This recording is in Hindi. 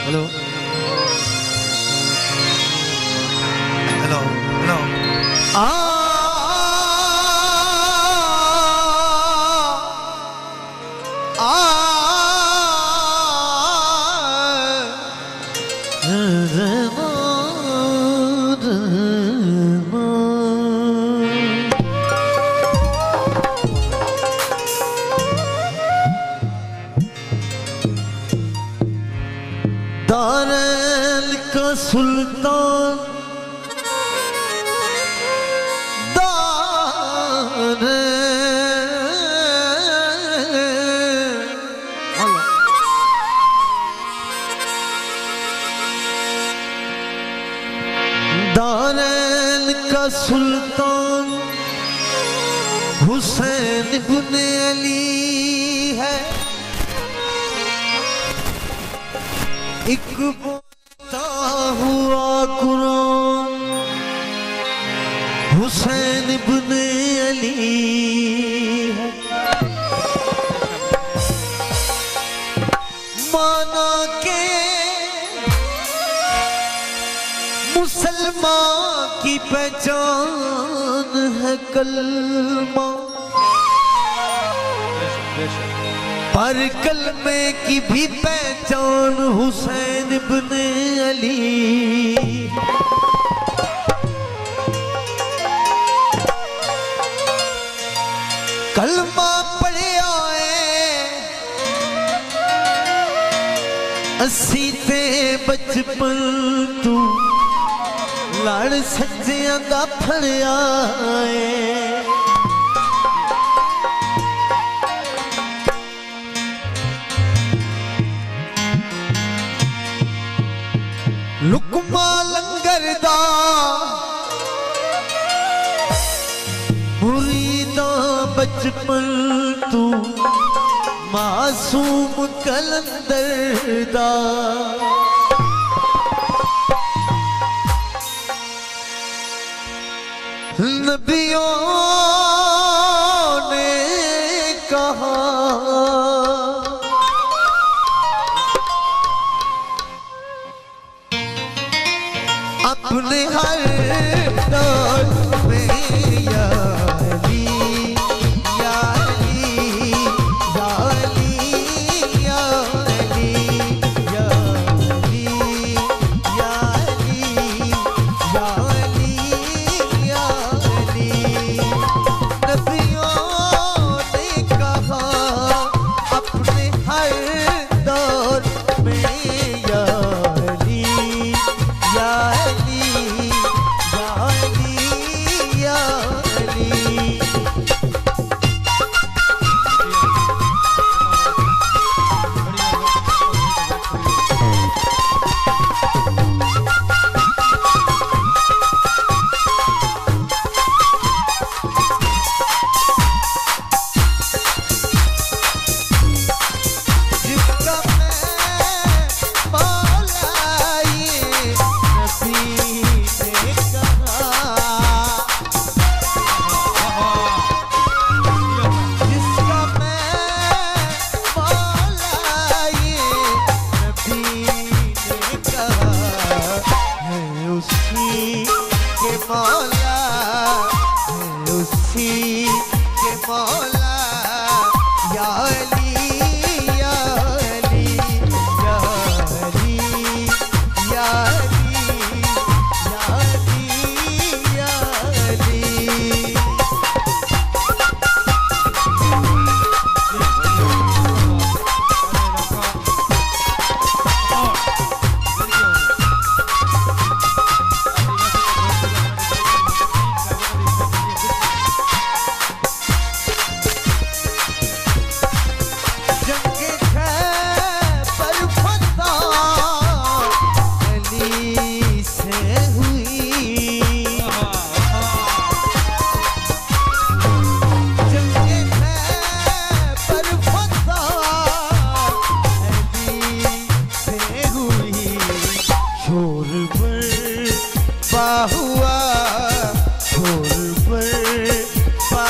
हेलो हेलो हेलो दारैल का सुल्तान दारैल का सुल्तान हुसैन इब्न अली है। एक बोलता हुआ कुरान हुसैन इब्न अली है। माना के मुसलमान की पहचान है कलमा, पर कलमे की भी पहचान हुसैन इब्न अली। कलमा पढ़े आए असी ते बचपन तू लड़ सज्जियां दा फड़िया है। लुकमा लंगर दा मुरीदा बचपन तू मासूम कलंदर दा। नबियों ने कहा अपने हर दौर में या अली या अली या अली या अली या अली या अली या अली या अली। नबियों ने कहा अपने हर दौर में या अली या अली या अली या अली। जिसका मैं मौला ये नबी ने कहा, जिसका मैं मौला ये नबी ने कहा, है उसी के मौला है उसी के मौला या अली या अली या अली या अली या अली या अली। जंगे खैबर फतह अली से हुई। जंगे खैबर फतह अली से हुई। शोर बरपा हुआ शोर बरपा